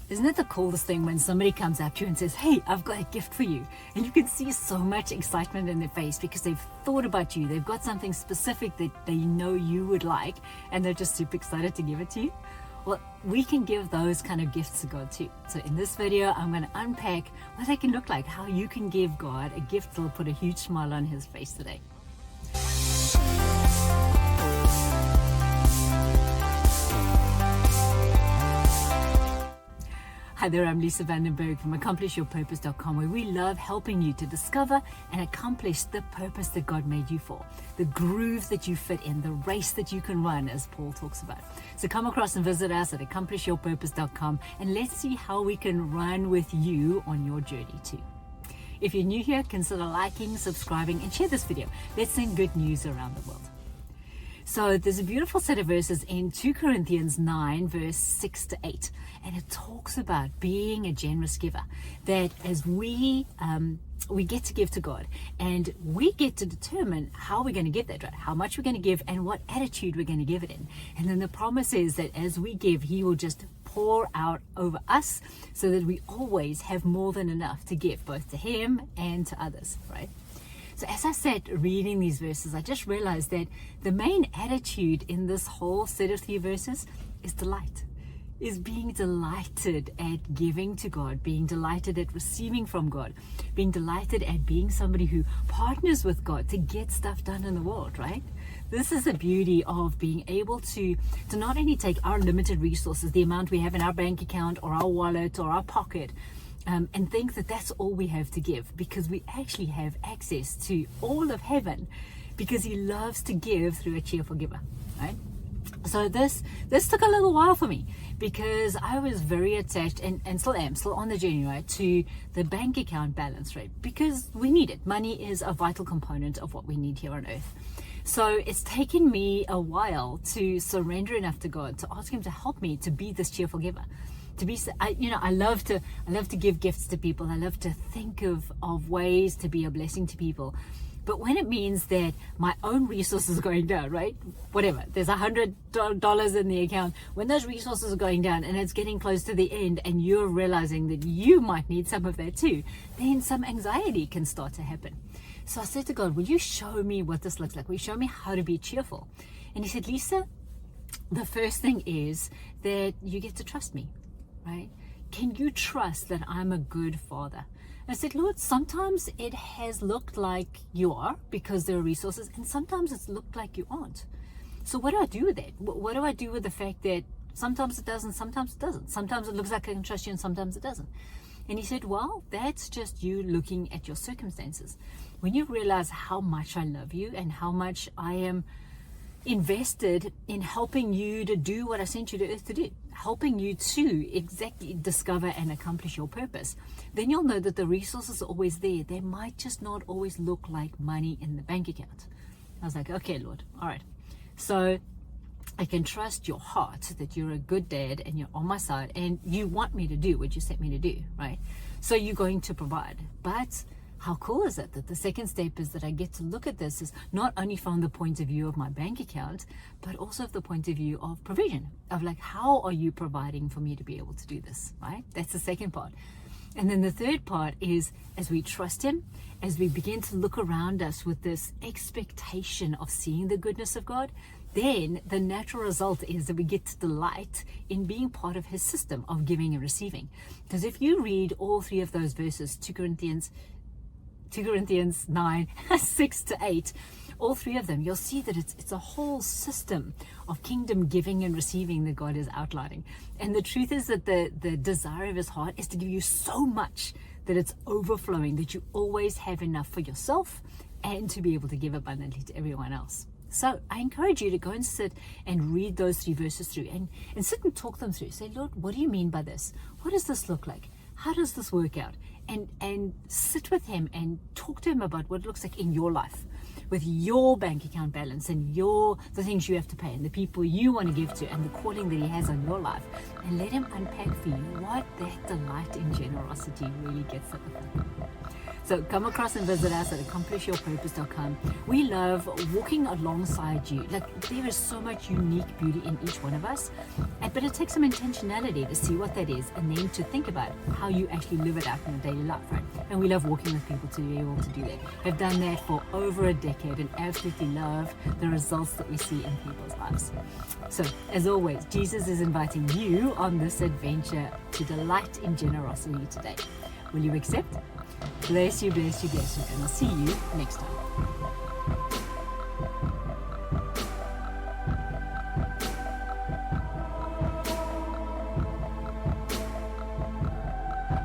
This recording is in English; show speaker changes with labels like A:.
A: Isn't it the coolest thing when somebody comes up to you and says, hey, I've got a gift for you? And you can see so much excitement in their face because they've thought about you. They've got something specific that they know you would like, and they're just super excited to give it to you. Well, we can give those kind of gifts to God too. So in this video, I'm going to unpack what they can look like, how you can give God a gift that will put a huge smile on his face today. Hi there, I'm 𝐉𝐨𝐿𝐵 from AccomplishYourPurpose.com, where we love helping you to discover and accomplish the purpose that God made you for, the groove that you fit in, the race that you can run, as Paul talks about. So come across and visit us at AccomplishYourPurpose.com, and let's see how we can run with you on your journey too. If you're new here, consider liking, subscribing, and share this video. Let's send good news around the world. So there's a beautiful set of verses in 2 Corinthians 9, verse 6 to 8. And it talks about being a generous giver. That as we get to give to God, and we get to determine how we're going to give that, right? How much we're going to give and what attitude we're going to give it in. And then the promise is that as we give, he will just pour out over us so that we always have more than enough to give, both to him and to others, right? So as I sat reading these verses, I just realized that the main attitude in this whole set of 3 verses is delight, is being delighted at giving to God, being delighted at receiving from God, being delighted at being somebody who partners with God to get stuff done in the world, right? This is the beauty of being able to not only take our limited resources, the amount we have in our bank account or our wallet or our pocket, and think that that's all we have to give, because we actually have access to all of heaven, because he loves to give through a cheerful giver, right? So this took a little while for me, because I was very attached and still am, still on the journey, right, to the bank account balance, right? Because we need it. Money is a vital component of what we need here on earth. So it's taken me a while to surrender enough to God, to ask him to help me to be this cheerful giver. To be, I love to give gifts to people. I love to think of ways to be a blessing to people. But when it means that my own resources are going down, right? Whatever, there's $100 in the account. When those resources are going down and it's getting close to the end, and you're realizing that you might need some of that too, then some anxiety can start to happen. So I said to God, will you show me what this looks like? Will you show me how to be cheerful? And he said, Lisa, the first thing is that you get to trust me. Right? Can you trust that I'm a good father? I said, Lord, sometimes it has looked like you are because there are resources, and sometimes it's looked like you aren't. So what do I do with that? What do I do with the fact that sometimes it does and sometimes it doesn't? Sometimes it looks like I can trust you and sometimes it doesn't. And he said, well, that's just you looking at your circumstances. When you realize how much I love you and how much I am invested in helping you to do what I sent you to earth to do, helping you to exactly discover and accomplish your purpose, then you'll know that the resources are always there. They might just not always look like money in the bank account. I was like, okay, Lord, all right. So I can trust your heart that you're a good dad and you're on my side and you want me to do what you sent me to do, right? So you're going to provide. But how cool is it that the second step is that I get to look at this is not only from the point of view of my bank account, but also of the point of view of provision, of like, how are you providing for me to be able to do this, right? That's the second part. And then the third part is, as we trust him, as we begin to look around us with this expectation of seeing the goodness of God, then the natural result is that we get to delight in being part of his system of giving and receiving. Because if you read all 3 of those verses, 2 Corinthians 9, 6 to 8, all 3 of them, you'll see that it's a whole system of kingdom giving and receiving that God is outlining. And the truth is that the desire of his heart is to give you so much that it's overflowing, that you always have enough for yourself and to be able to give abundantly to everyone else. So I encourage you to go and sit and read those 3 verses through and sit and talk them through. Say, Lord, what do you mean by this? What does this look like? How does this work out? And sit with him and talk to him about what it looks like in your life, with your bank account balance and the things you have to pay and the people you want to give to and the calling that he has on your life, and let him unpack for you what that delight in generosity really gets at with him. So come across and visit us at accomplishyourpurpose.com. We love walking alongside you. Like, there is so much unique beauty in each one of us, but it takes some intentionality to see what that is and then to think about how you actually live it out in your daily life, right? And we love working with people to be able to do that. I've done that for over a decade and absolutely love the results that we see in people's lives. So, as always, Jesus is inviting you on this adventure to delight in generosity today. Will you accept? Bless you, bless you, bless you, and I'll see you next time.